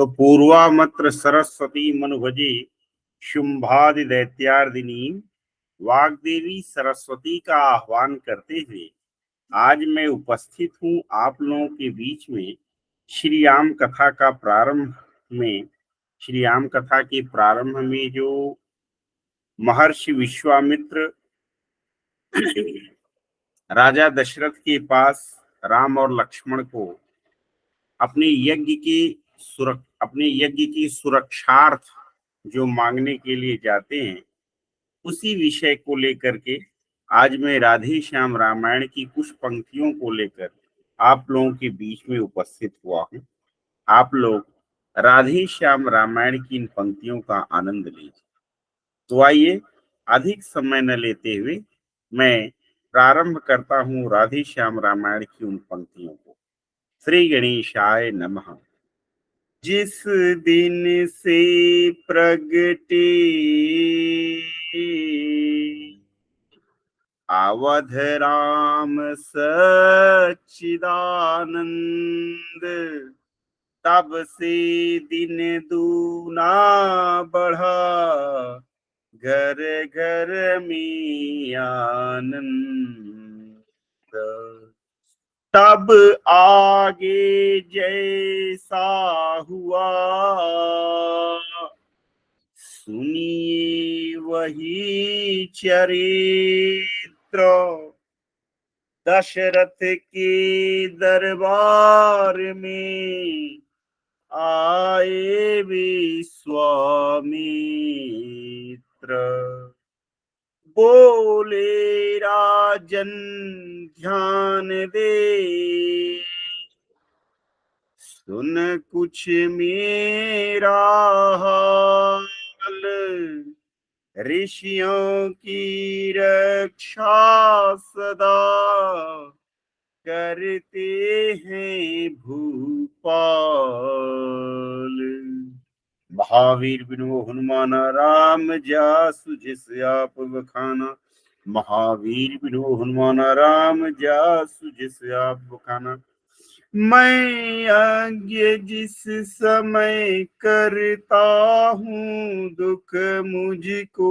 तो पूर्वामत्र सरस्वती मनुभजे शुंभादि दैत्यार्दिनी वाग्देवी सरस्वती का आह्वान करते हुए आज मैं उपस्थित हूँ आप लोगों के बीच में। श्री राम कथा का प्रारंभ में श्री राम कथा के प्रारंभ में जो महर्षि विश्वामित्र राजा दशरथ के पास राम और लक्ष्मण को अपने यज्ञ की सुरक्षार्थ जो मांगने के लिए जाते हैं, उसी विषय को लेकर के आज मैं राधे श्याम रामायण की कुछ पंक्तियों को लेकर आप लोगों के बीच में उपस्थित हुआ हूँ। आप लोग राधे श्याम रामायण की इन पंक्तियों का आनंद लीजिए। तो आइए अधिक समय न लेते हुए मैं प्रारंभ करता हूँ राधे श्याम रामायण की उन पंक्तियों को। श्री गणेशाय नमः। जिस दिन से प्रगटे अवध राम सच्चिदानंद, तब से दिन दूना बढ़ा घर घर में आनंद। तब आगे जैसा हुआ सुनिए वही चरित्र, दशरथ के दरबार में आए विश्वामित्र। बोले राजन ध्यान दे, सुन कुछ मेरा हाल। ऋषियों की रक्षा सदा करते हैं भूपाल। महावीर बिनु हनुमान राम जासु जिस आप बखाना। महावीर बिनु हनुमान राम जासु जिस आप बखाना। मैं यज्ञ जिस समय करता हूँ दुख मुझको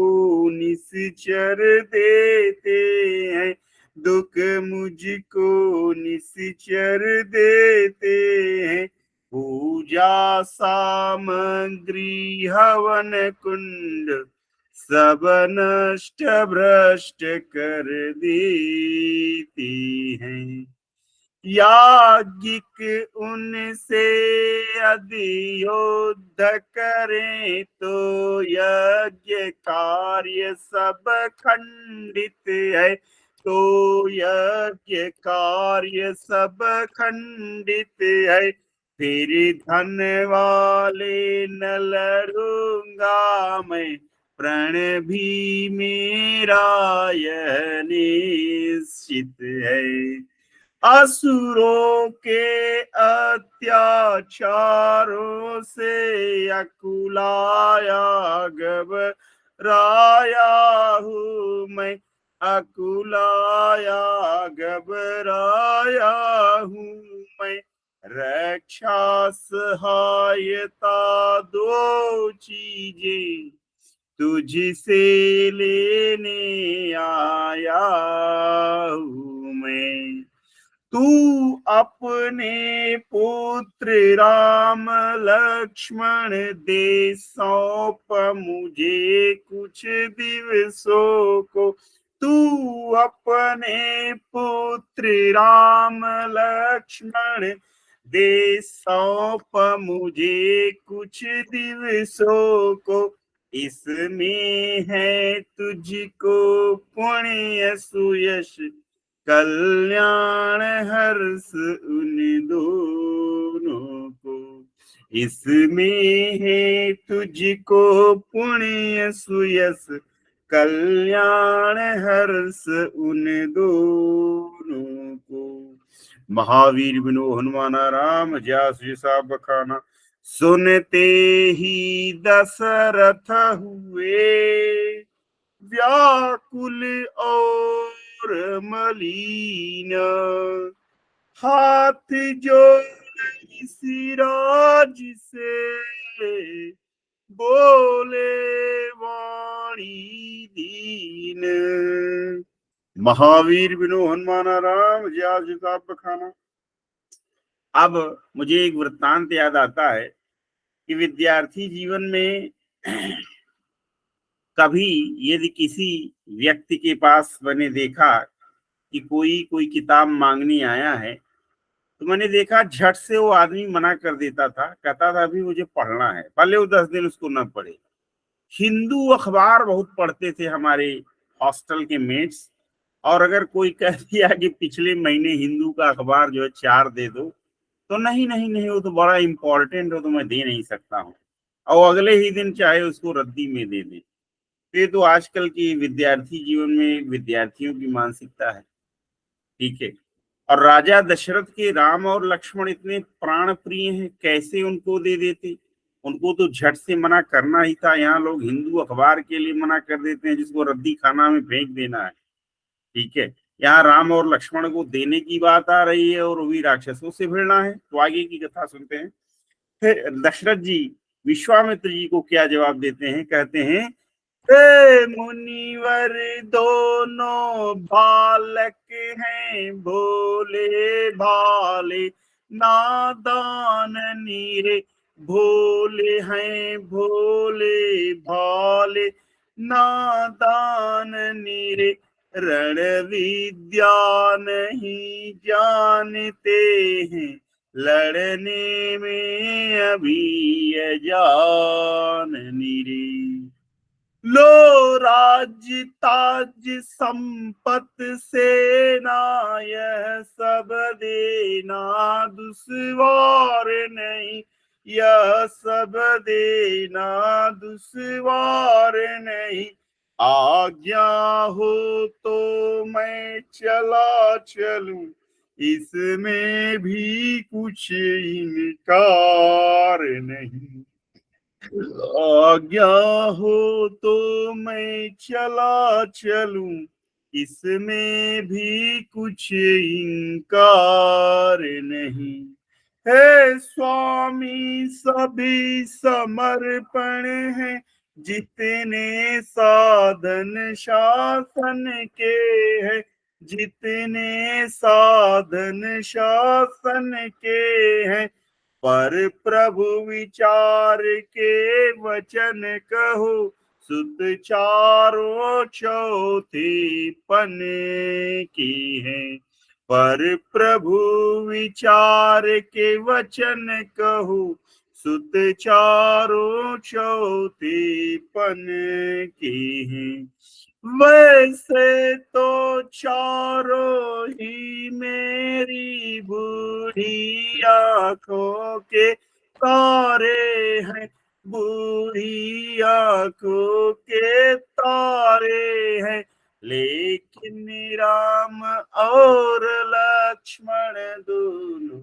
निश्चर देते हैं। दुख मुझको निश्चर देते हैं। पूजा सामग्री हवन कुंड सब नष्ट भ्रष्ट कर देती हैं। याज्ञिक उनसे यदि युद्ध करें तो यज्ञ कार्य सब खंडित है। तो यज्ञ कार्य सब खंडित है। फिर धन वाले न लड़ूंगा मैं, प्रण भी मेरा यह निश्चित है। असुरों के अत्याचारों से अकुलाया घबराया हूँ मैं। अकुलाया घबराया हूँ मैं। रक्षा सहायता दो चीजें तुझसे लेने आया हूँ मैं। तू अपने पुत्र राम लक्ष्मण दे सौंप मुझे कुछ दिवसों को। तू अपने पुत्र राम लक्ष्मण दे सौंप मुझे कुछ दिवसों को। इसमें है तुझको पुण्य सुयश कल्याण हर्ष उन दोनों को। इसमें है तुझको पुण्य सुयश कल्याण हर्ष उन दोनों को। महावीर बिनु हनुमान राम जासु जिसा बखाना। सुनते ही दशरथ हुए व्याकुल और मलिन। हाथ जोड़ सिरा राज से बोले वाणी दीन। महावीर बिनु हनुमान राम, ज्यास जिताप बखाना। अब मुझे एक वृत्तांत याद आता है कि विद्यार्थी जीवन में कभी यदि किसी व्यक्ति के पास मैंने देखा कि कोई कोई किताब मांगने आया है, तो मैंने देखा झट से वो आदमी मना कर देता था, कहता था अभी मुझे पढ़ना है, भले वो 10 दिन उसको न पढ़े। हिंदू अखबार बहुत पढ़ते थे हमारे हॉस्टल के मेट्स, और अगर कोई कह दिया कि पिछले महीने हिंदू का अखबार जो है 4 दे दो, तो नहीं नहीं नहीं, वो तो बड़ा इंपॉर्टेंट हो, तो मैं दे नहीं सकता हूँ, और अगले ही दिन चाहे उसको रद्दी में दे दे। ये तो आजकल की विद्यार्थी जीवन में विद्यार्थियों की मानसिकता है, ठीक है। और राजा दशरथ के राम और लक्ष्मण इतने प्राण प्रिय हैं, कैसे उनको दे देते? उनको तो झट से मना करना ही था। यहाँ लोग हिंदू अखबार के लिए मना कर देते हैं, जिसको रद्दी खाना में फेंक देना है, ठीक है। यहाँ राम और लक्ष्मण को देने की बात आ रही है और वो भी राक्षसों से भिड़ना है। तो आगे की कथा सुनते हैं। फिर दशरथ जी विश्वामित्र जी को क्या जवाब देते हैं? कहते हैं, हे मुनिवर दोनों बालक हैं भोले भाले, नादान नीरे भोले हैं भोले भाले, नादान नीरे रण विद्या नहीं जानते हैं, लड़ने में अभी अजान नीरे। लो राज्य ताज संपत सेना यह सब देना दुश्वार नहीं, यह सब देना दुश्वार नहीं, आज्ञा हो तो मैं चला चलूं, इसमें भी कुछ इनकार नहीं, आज्ञा हो तो मैं चला चलूं, इसमें भी कुछ इनकार नहीं। हे स्वामी सभी समर्पण है, जितने साधन शासन के हैं, जितने साधन शासन के हैं, पर प्रभु विचार के वचन कहो, सुत चारों चौथे पन की हैं, पर प्रभु विचार के वचन कहो, सुत चारों चौथे पन की हैं। वैसे तो चारों ही मेरी बूढ़ी आंखों के तारे हैं, बूढ़ी आंखों के तारे हैं, लेकिन राम और लक्ष्मण दोनों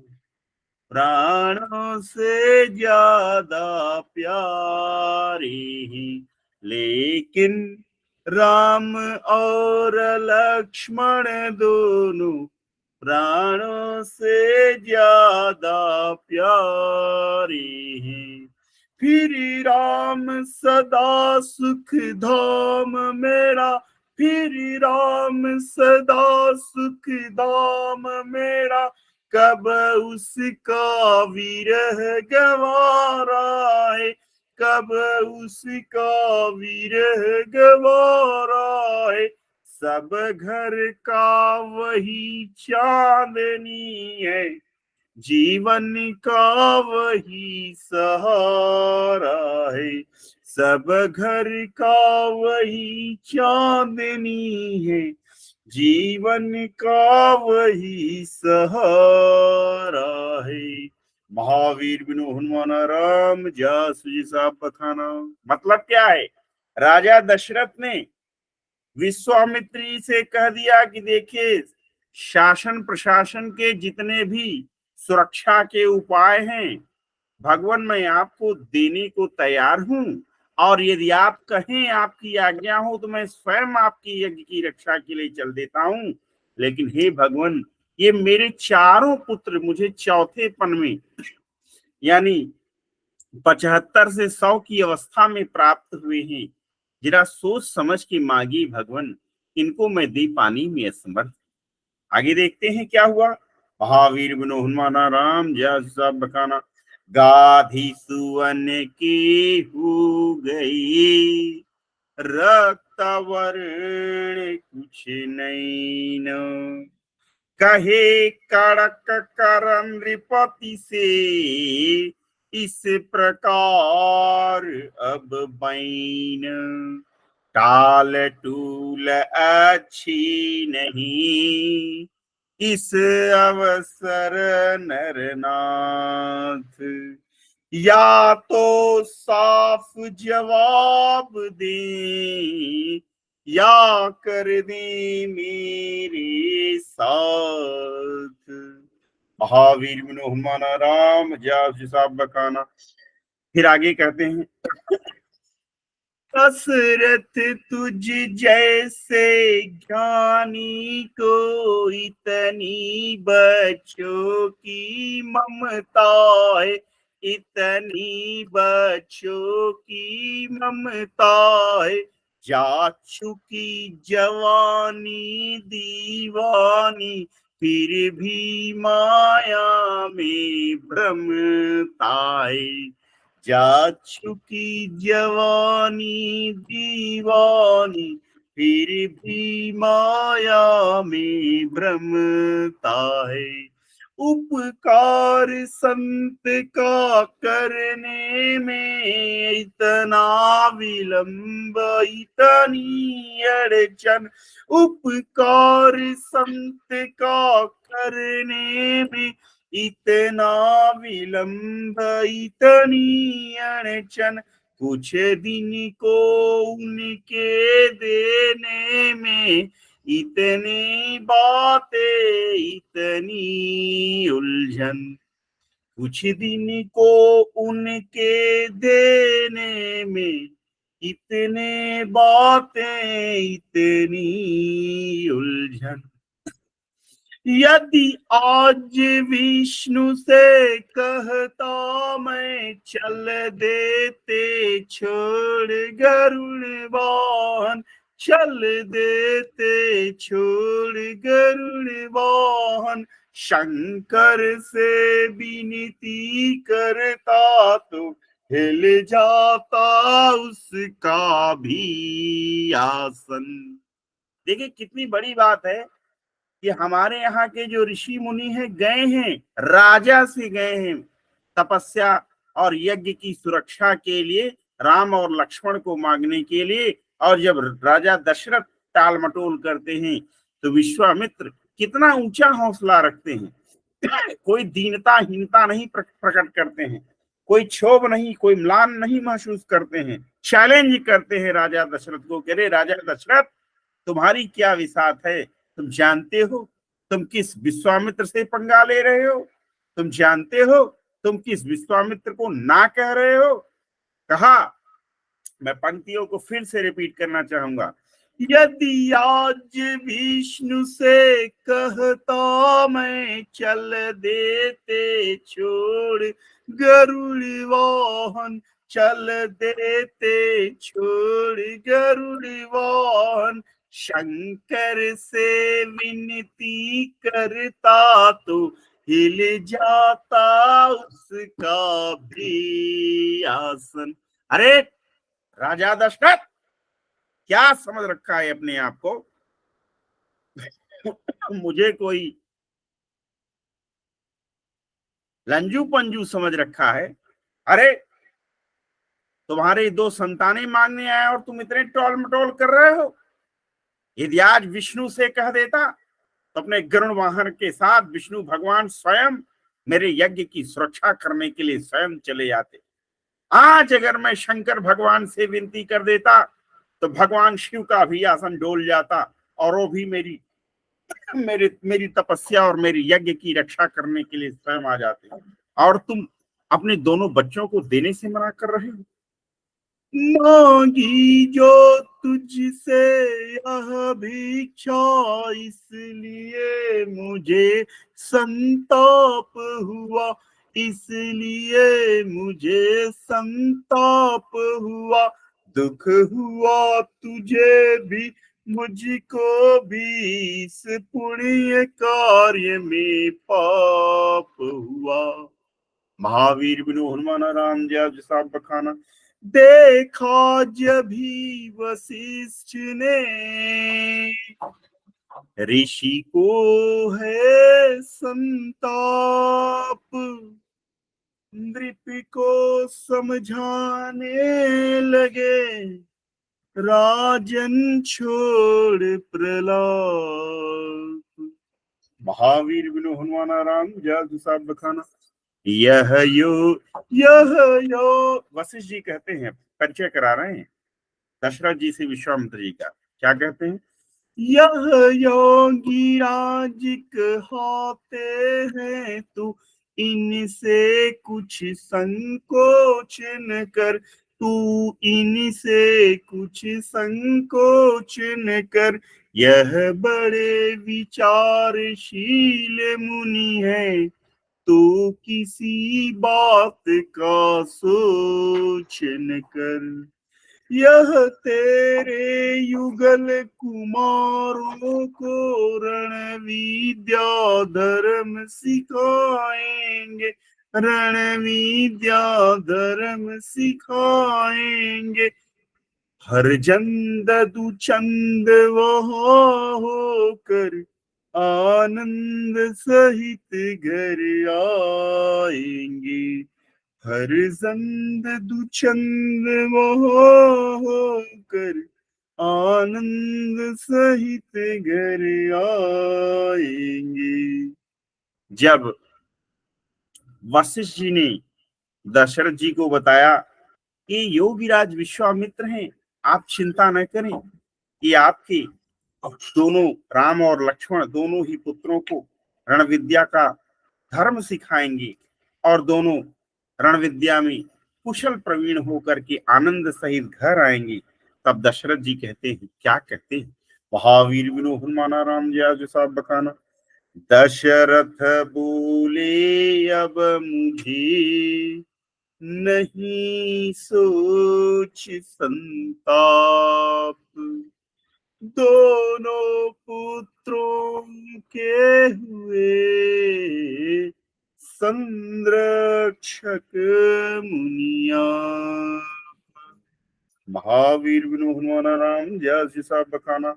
प्राणों से ज्यादा प्यारे हैं, लेकिन राम और लक्ष्मण दोनों प्राणों से ज्यादा प्यारे हैं। फिर राम सदा सुख धाम मेरा, फिर राम सदा सुख धाम मेरा, कब उसका विरह गवारा है, कब उसका विरह गवारा है, सब घर का वही चांदनी है, जीवन का वही सहारा है, सब घर का वही चांदनी है, जीवन का वही सहारा है। महावीर बिनु हनुमान राम, जासु जी साहब बखाना। मतलब क्या है? राजा दशरथ ने विश्वामित्र जी से कह दिया कि देखिए, शासन प्रशासन के जितने भी सुरक्षा के उपाय हैं, भगवान मैं आपको देने को तैयार हूं, और यदि आप कहें, आपकी आज्ञा हो, तो मैं स्वयं आपकी यज्ञ की रक्षा के लिए चल देता हूं। लेकिन हे भगवान, ये मेरे चारों पुत्र मुझे चौथे पन में, यानी 75 से 100 की अवस्था में प्राप्त हुए हैं। जरा सोच समझ के मांगी भगवन, इनको मैं दे पानी में असमर्थ। आगे देखते हैं क्या हुआ। महावीर बिनो हनुमाना राम जैसा बकाना, गाधी सुवन की हो गई, रक्त वर्ण कुछ नहीं न। कहे कड़क कर नृपति से, इस प्रकार अब बैन। टाल टूल अच्छी नहीं, इस अवसर नरनाथ। या तो साफ जवाब दे, या कर दे मेरे साथ। महावीर बिनो हनुमाना राम जय साहब बकाना। फिर आगे कहते हैं, दशरथ तुझ जैसे ज्ञानी को इतनी बच्चों की ममता है, इतनी बच्चों की ममता है। जा चुकी जवानी दीवानी, फिर भी माया में भ्रमता है। जा चुकी जवानी दीवानी, फिर भी माया में भ्रमता है। उपकार संत का करने में इतना विलंब, इतनी अड़चन। उपकार संत का करने में इतना विलंब, इतनी अड़चन। कुछ दिन को उनके देने में इतनी बातें, इतनी उलझन। कुछ दिन को उनके देने में इतने बातें, इतनी उलझन। यदि आज विष्णु से कहता मैं, चल देते छोड़ गरुड़ वाहन, चल देते छोड़ गरुड़ वाहन। शंकर से विनती करता तो हिल जाता उसका भी आसन। देखिए कितनी बड़ी बात है कि हमारे यहाँ के जो ऋषि मुनि हैं गए हैं, राजा से गए हैं तपस्या और यज्ञ की सुरक्षा के लिए, राम और लक्ष्मण को मांगने के लिए। और जब राजा दशरथ टाल मटोल करते हैं तो विश्वामित्र कितना ऊंचा हौसला रखते हैं। कोई दीनता हीनता नहीं प्रकट करते हैं, कोई क्षोभ नहीं, कोई म्लान नहीं महसूस करते हैं। चैलेंज करते हैं राजा दशरथ को, कह रहे राजा दशरथ तुम्हारी क्या विसात है, तुम जानते हो तुम किस विश्वामित्र से पंगा ले रहे हो, तुम जानते हो तुम किस विश्वामित्र को ना कह रहे हो। कहा, मैं पंक्तियों को फिर से रिपीट करना चाहूंगा। यदि आज विष्णु से कहता मैं, चल देते छोड़ गरुड़ वाहन, चल देते छोड़ गरुड़ वाहन। शंकर से विनती करता तो हिल जाता उसका भी आसन। अरे राजा दशरथ, क्या समझ रखा है अपने आप को? मुझे कोई लंजू पंजू समझ रखा है? अरे तुम्हारे दो संतानें मांगने आए और तुम इतने टोल मटोल कर रहे हो। यदि आज विष्णु से कह देता तो अपने गरुड़ वाहन के साथ विष्णु भगवान स्वयं मेरे यज्ञ की सुरक्षा करने के लिए स्वयं चले जाते। आज अगर मैं शंकर भगवान से विनती कर देता तो भगवान शिव का भी आसन डोल जाता और वो भी मेरी तपस्या और मेरी यज्ञ की रक्षा करने के लिए स्वयं आ जाते। और तुम अपने दोनों बच्चों को देने से मना कर रहे हो। मांगी जो तुझसे यह भिक्षा, इसलिए मुझे संताप हुआ, इसलिए मुझे संताप हुआ, दुख हुआ तुझे भी मुझको भी, इस पुण्य कार्य में पाप हुआ। महावीर बिनु हनुमान राम जय साब बखाना। देखा जब भी वशिष्ठ ने ऋषि को है संताप, नृप को समझाने लगे, राजन छोड़ प्रलाप। महावीर बिनु हनुमान राम जय साब बखाना। यह यो वशिष्ठ जी कहते हैं, परिचय करा रहे हैं दशरथ जी से विश्वामित्र जी का। क्या कहते हैं? यह योगी राज कहते हैं तू, इनसे कुछ संकोच न कर, तू इनसे कुछ संकोच न कर। यह बड़े विचारशील मुनि है, तो किसी बात का सोच न कर। यह तेरे युगल कुमारों को रण विद्या धर्म सिखाएंगे, रण विद्या धर्म सिखाएंगे। हरचंद दुचंद वहाँ होकर आनंद सहित घर आएंगे। हरचंद दुचंद वहाँ होकर आनंद सहित घर आएंगे। जब वशिष्ठ जी ने दशरथ जी को बताया कि योगीराज विश्वामित्र हैं, आप चिंता न करें, कि आपके दोनों राम और लक्ष्मण दोनों ही पुत्रों को रण विद्या का धर्म सिखाएंगे और दोनों रण विद्या में कुशल प्रवीण होकर के आनंद सहित घर आएंगे। तब दशरथ जी कहते हैं, क्या कहते हैं? महावीर बिनु हनुमान राम जय साब बखाना। दशरथ बोले अब मुझे नहीं सोच संताप, दोनों पुत्रों के हुए संरक्षक मुनिया। महावीर बिनु हनुमान राम जय साब बखाना।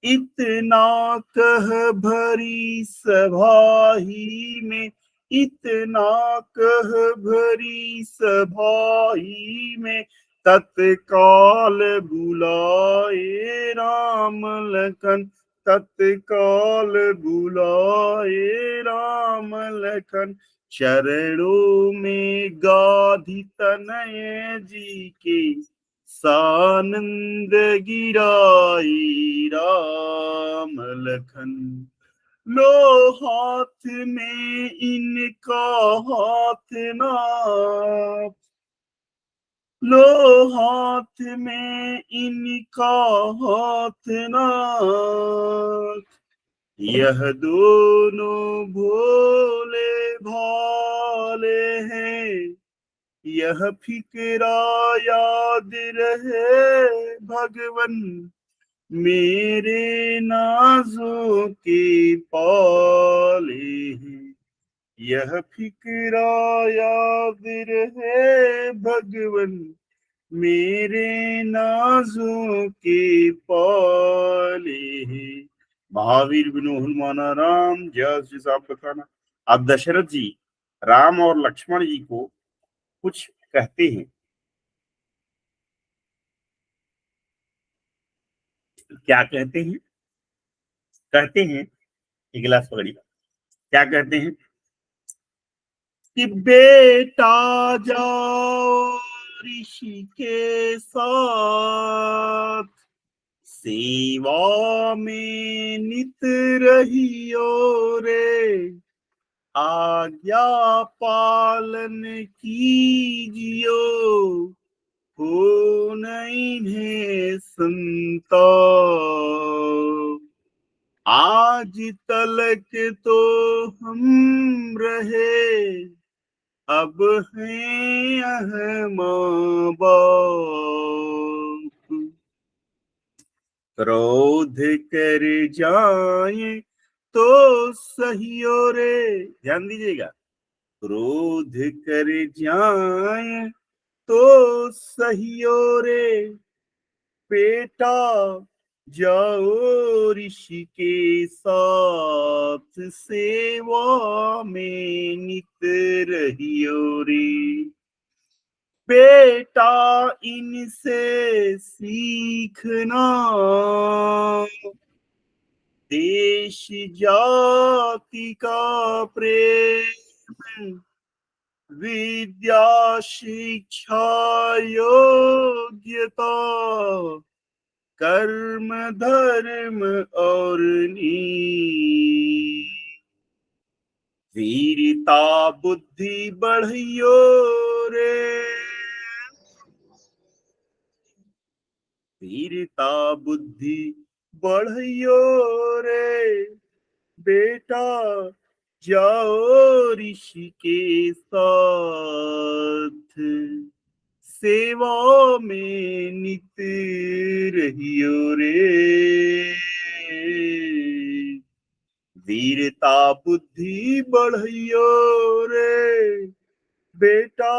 इतना कह भरी सभा ही में, इतना कह भरी सभा ही में, तत्काल बुलाए राम लखन, तत्काल बुलाए राम लखन। चरणों में गाधि तनय जी के, सानंद गिराई राम लखन। लो हाथ में इनका हाथ नाथ, लो हाथ में इनका हाथ नाथ। यह दोनों भोले भाले हैं, यह फिक्रा याद रहे भगवन, मेरे नाजों के पाले हैं। यह फिक्रा याद रहे भगवन, मेरे नाजों के पाले हैं। महावीर बिनु हनुमान राम जय साब बखाना। अब दशरथ जी राम और लक्ष्मण जी को कुछ कहते हैं। क्या कहते हैं? कहते हैं, एक गिलास पकड़िए। क्या कहते हैं? कि बेटा जाओ ऋषि के साथ, सेवा में नित रहियो रे, आज्ञा पालन कीजियो, हो नहीं संताप। आज तलक तो हम रहे अब हैं यह माँ बाप, क्रोध कर जाए तो सही रे, ध्यान दीजिएगा, क्रोध कर जाए तो सही रे, बेटा जाओ ऋषि के साथ सेवा में नित रहियो रे, बेटा इनसे सीखना देश जाति का प्रेम, विद्या शिक्षा योग्यता, कर्म धर्म और नीति, वीरता बुद्धि बढ़ियो रे, वीरता बुद्धि बढ़ियो रे, बेटा जाओ ऋषि के साथ सेवा में नित रहियो रे, वीरता बुद्धि बढ़ियो रे, बेटा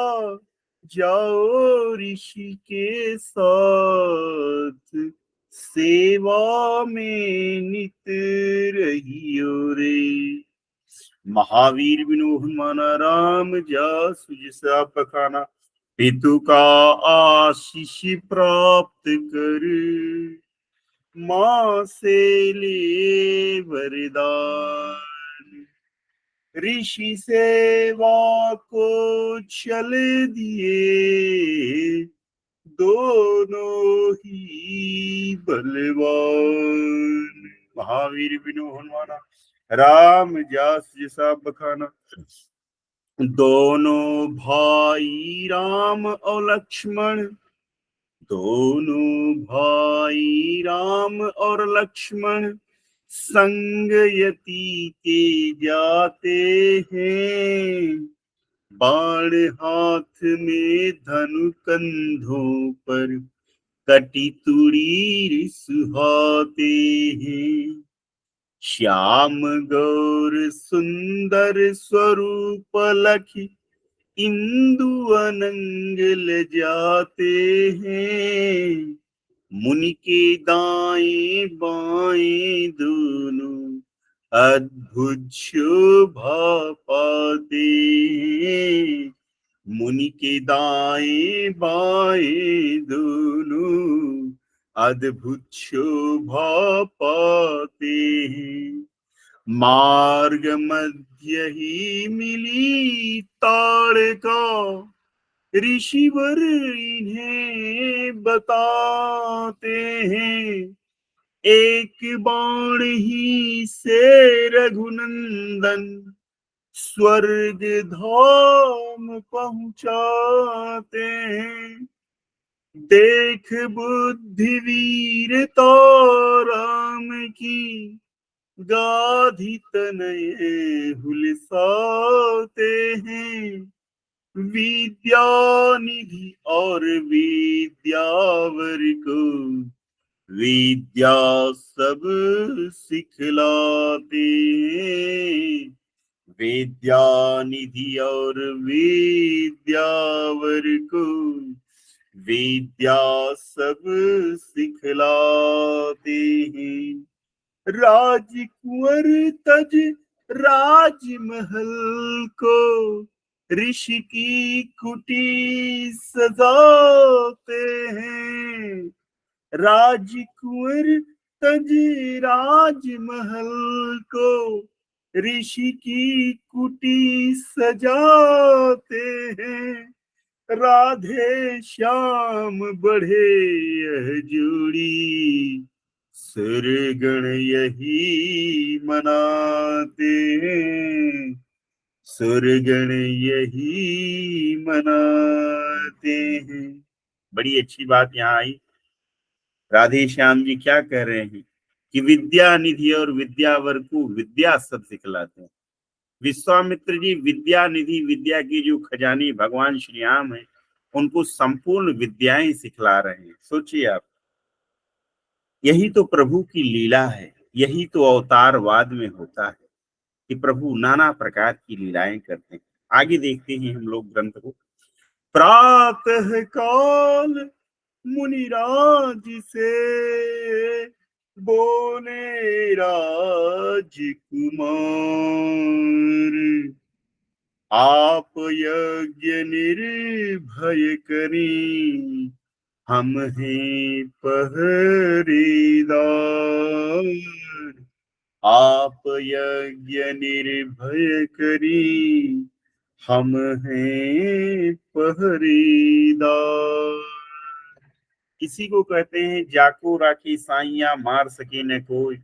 जाओ ऋषि के साथ सेवा में नित रहियो रे, महावीर बिनु हनुमाना राम जासु जिसा पखाना, पितु का आशीष प्राप्त कर, माँ से ले वरदान, ऋषि सेवा को चल दिए दोनों ही बलवान, महावीर बिनु हनुमाना राम जास जैसा बखाना, दोनों भाई राम और लक्ष्मण, दोनों भाई राम और लक्ष्मण संग यति के जाते हैं, बाण हाथ में धनु कंधों पर कटी तुड़ी सुहाते हैं, श्याम गौर सुंदर स्वरूप लखी इंदु अनंग ले जाते हैं, मुनि के दाएं बाएं दोनों अद्भुत शोभा पाते हैं, मुनि के दाएं बाएं दोनों अद्भुत शोभा पाते हैं, मार्ग मध्य ही मिली ताड़का, ऋषिवर इन्हें बताते हैं, एक बाण ही से रघुनंदन स्वर्ग धाम पहुंचाते हैं, देख बुद्धि वीरता राम की, गाधी तनये हुलसाते हैं, विद्या निधि और विद्यावर को विद्या सब सिखलाते हैं, विद्या निधि और विद्यावर को विद्या सब सिखलाते हैं, राजकुंवर तज राजमहल को ऋषि की कुटी सजाते हैं, राजकुंवर तज राजमहल को ऋषि की कुटी सजाते हैं, राधे श्याम बढ़े यह जोड़ी, सुरगण यही मनाते हैं, सुरगण यही मनाते हैं। बड़ी अच्छी बात यहाँ आई, राधे श्याम जी क्या कह रहे हैं कि विद्या निधि और विद्यावर को विद्या सब सिखलाते हैं, विश्वामित्र जी विद्या निधि, विद्या की जो खजानी भगवान श्री राम है, उनको संपूर्ण विद्याएं सिखला रहे हैं। सोचिए आप, यही तो प्रभु की लीला है, यही तो अवतारवाद में होता है कि प्रभु नाना प्रकार की लीलाएं करते हैं। आगे देखते हैं हम लोग ग्रंथ को। प्रातः काल मुनिराज से बोले राजकुमार, आप यज्ञ निर्भय करें, हम हैं पहरेदार। आप यज्ञ निर्भय करें, हम हैं पहरेदार। इसी को कहते हैं जाको राखी साइया, मार सके न कोई।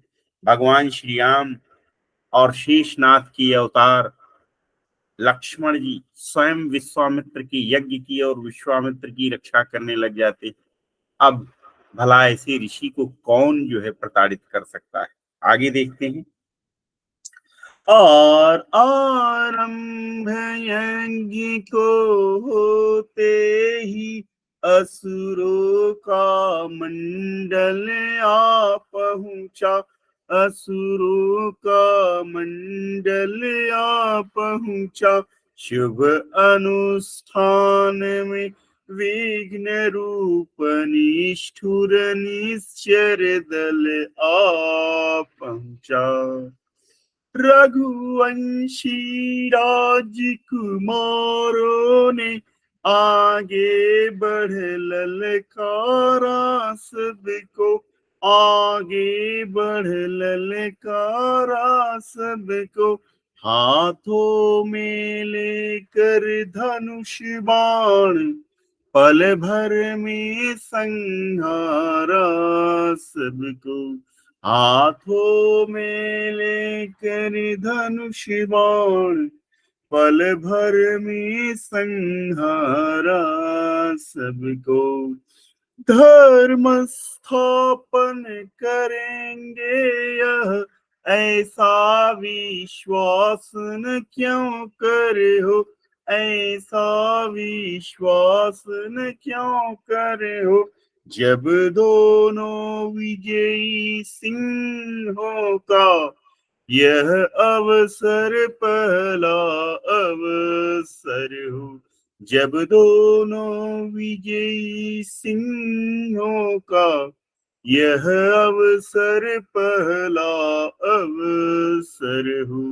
भगवान श्री राम और शेषनाथ की अवतार लक्ष्मण जी स्वयं विश्वामित्र की यज्ञ की और विश्वामित्र की रक्षा करने लग जाते। अब भला ऐसे ऋषि को कौन जो है प्रताड़ित कर सकता है। आगे देखते हैं। और आरंभ यज्ञ को होते ही असुरों का मंडल आ पहुंचा, असुरों का मंडल आ पहुंचा। शुभ अनुष्ठान में विघ्न रूप निष्ठुर निश्चर दल आ पहुंचा। रघुवंशी राजकुमारों ने आगे बढ़ ललकारा सबको, आगे बढ़ ललकारा सबको। हाथों में लेकर धनुष बाण, पल भर में संहारा सबको। हाथों में लेकर धनुष बाण, पल भर में संहारा सबको। धर्म स्थापन करेंगे यह ऐसा विश्वास न क्यों करे हो, ऐसा विश्वास न क्यों करे हो। जब दोनों विजयी सिंहों का यह अवसर पहला अवसर हो। जब दोनों विजयी सिंहों का यह अवसर पहला अवसर हो।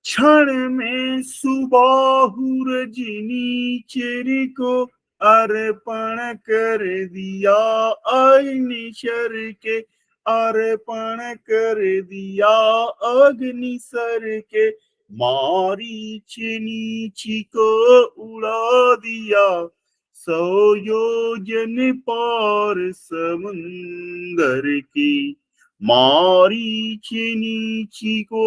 क्षण में सुबाहु रजनी चर को अर्पण कर दिया, अग्निशर के अर्पण कर दिया, अग्निशर के। मारीच नीच को उड़ा दिया, 100 योजन पार समुंदर की। मारीच नीच को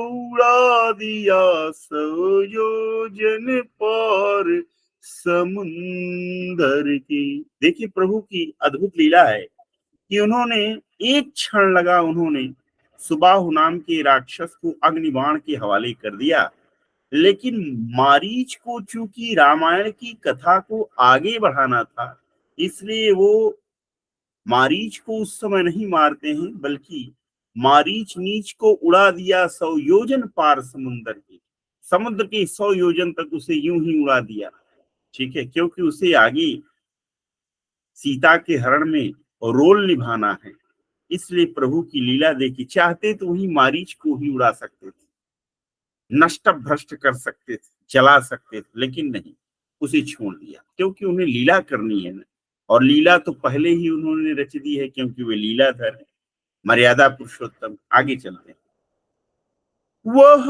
उड़ा दिया, 100 योजन पार समुंदर की। देखिए प्रभु की अद्भुत लीला है कि उन्होंने एक क्षण लगा, उन्होंने सुबाहु नाम के राक्षस को अग्निबाण के हवाले कर दिया। लेकिन मारीच को चूंकि रामायण की कथा को आगे बढ़ाना था, इसलिए वो मारीच को उस समय नहीं मारते हैं, बल्कि मारीच नीच को उड़ा दिया 100 योजन पार समुद्र की। समुद्र के 100 योजन तक उसे यूं ही उड़ा दिया। ठीक है, क्योंकि उसे आगे सीता के हरण में रोल निभाना है। इसलिए प्रभु की लीला देखी, चाहते तो वही मारीच को ही उड़ा सकते थे, नष्ट भ्रष्ट कर सकते थे, जला सकते थे, लेकिन नहीं, उसे छोड़ दिया क्योंकि उन्हें लीला करनी है ना। और लीला तो पहले ही उन्होंने रच दी है, क्योंकि वे लीलाधर है, मर्यादा पुरुषोत्तम। आगे चलते हैं। वह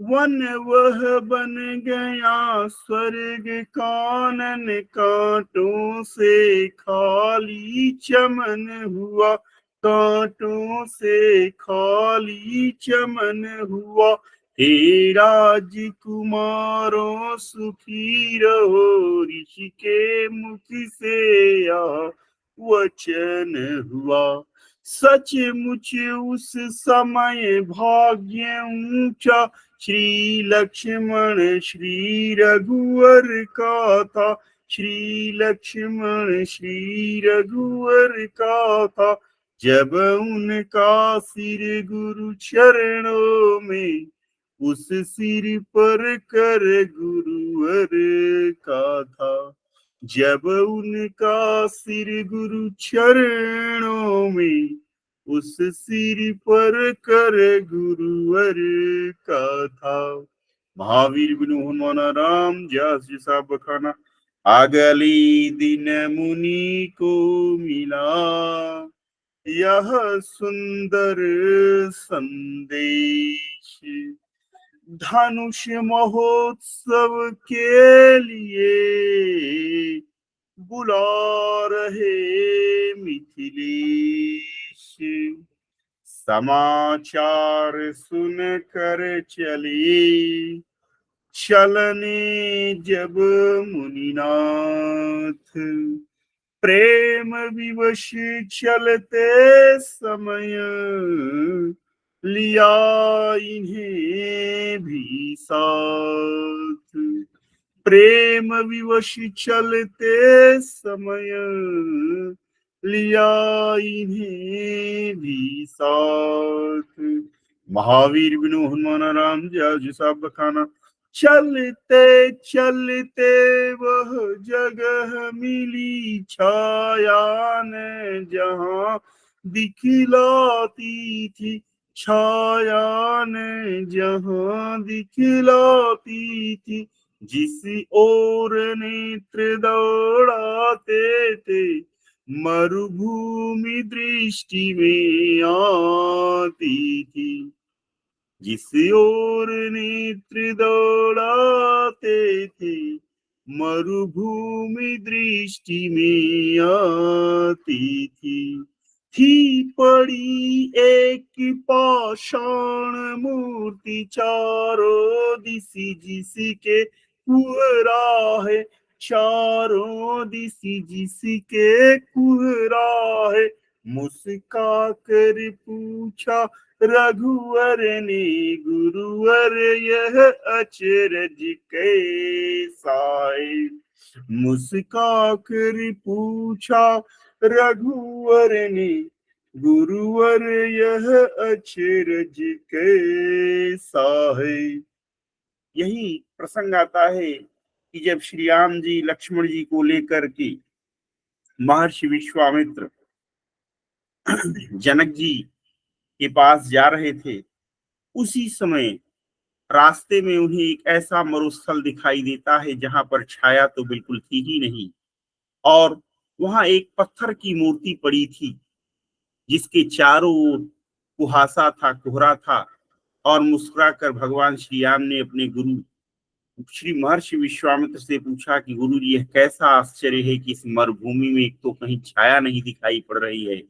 वन वह बन गया स्वर्ग, कानन कांटों से खाली चमन हुआ, कांटों से खाली चमन हुआ। हे राजकुमारों सुखी रहो, ऋषि के मुख से यह वचन हुआ। सचमुच उस समय भाग्य ऊंचा श्री लक्ष्मण श्री रघुवर का था। श्री लक्ष्मण श्री रघुवर का था। जब उनका सिर गुरु चरणों में, उस सिर पर कर गुरुवर का था। जब उनका सिर गुरु चरणों में, उस सिर पर कर गुरुवर का था। महावीर बिनु हनुमान राम जस जैसा बखाना, अगली दिन मुनि को मिला यह सुंदर संदेश। धनुष महोत्सव के लिए बुला रहे मिथिलेश। समाचार सुनकर चले चलने जब मुनिनाथ, प्रेम विवश चलते समय लिया इन्हें भी साथ। प्रेम विवश चलते समय लिया इन्हें भी साथ। महावीर बिनु हनुमान राम जैसा बखाना, चलते चलते वह जगह मिली छाया ने जहां दिखलाती थी। छाया ने जहां दिखलाती थी, जिस ओर नेत्र दौड़ाते थे मरुभूमि दृष्टि में आती थी। जिस ओर नेत्र दौड़ाते थे मरुभूमि दृष्टि में आती थी पड़ी एक पाषाण मूर्ति चारों दिशि जिसके कुहरा है। चारों दिशि जिसके कुहरा है। मुस्का कर पूछा रघुवर ने गुरुवर यह अचरज कैसा है। मुस्का कर पूछा रघुवर ने गुरुवर यह अचरज कैसा है। यही प्रसंग आता है कि जब श्री राम जी लक्ष्मण जी को लेकर के महर्षि विश्वामित्र जनक जी के पास जा रहे थे, उसी समय रास्ते में उन्हें एक ऐसा मरुस्थल दिखाई देता है जहां पर छाया तो बिल्कुल थी ही नहीं, और वहां एक पत्थर की मूर्ति पड़ी थी जिसके चारों ओर कुहासा था, कोहरा था। और मुस्कुराकर भगवान श्री राम ने अपने गुरु श्री महर्षि विश्वामित्र से पूछा कि गुरु जी, यह कैसा आश्चर्य है कि इस मरुभूमि में एक तो कहीं छाया नहीं दिखाई पड़ रही है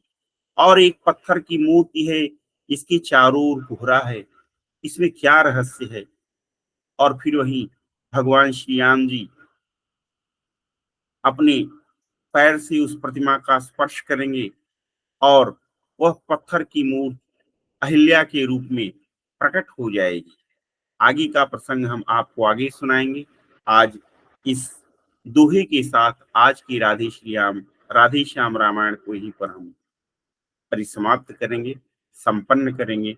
और एक पत्थर की मूर्ति है, इसके चारों ओर कोहरा है, इसमें क्या रहस्य है। और फिर वहीं भगवान श्री राम जी अपने पैर से उस प्रतिमा का स्पर्श करेंगे और वह पत्थर की मूर्ति अहिल्या के रूप में प्रकट हो जाएगी। आगे का प्रसंग हम आपको आगे सुनाएंगे। आज इस दोहे के साथ आज की राधे श्याम रामायण को यहीं पर हम परिसमाप्त करेंगे, संपन्न करेंगे।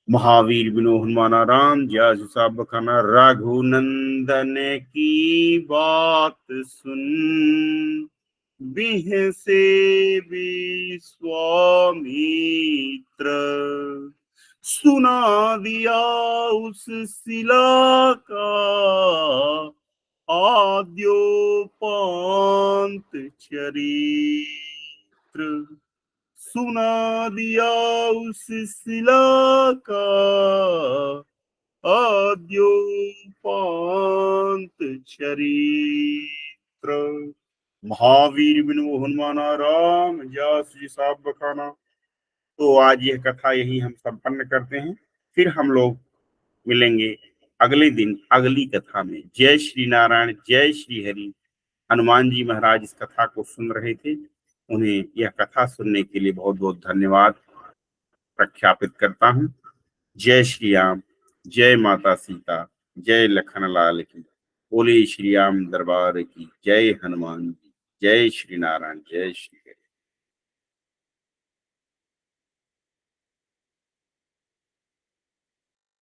महावीर बिनु हनुमान राम जस सब खाना, रघुनंदन की बात सुन बिहसे विश्वामित्र। सुना दिया उस शिला का आद्योपांत चरित्र। सुना दिया उस शिला का आद्योपांत चरित्र। महावीर बिनु हनुमान राम जस सब बखाना। तो आज यह कथा यही हम संपन्न करते हैं, फिर हम लोग मिलेंगे अगले दिन अगली कथा में। जय श्री नारायण, जय श्री हरि। हनुमान जी महाराज इस कथा को सुन रहे थे। उन्हें यह कथा सुनने के लिए बहुत बहुत धन्यवाद प्रख्यापित करता हूँ। जय श्री राम, जय माता सीता, जय लखन लाल की, बोले श्री राम दरबार की, जय हनुमान जी, जय श्री नारायण, जय श्री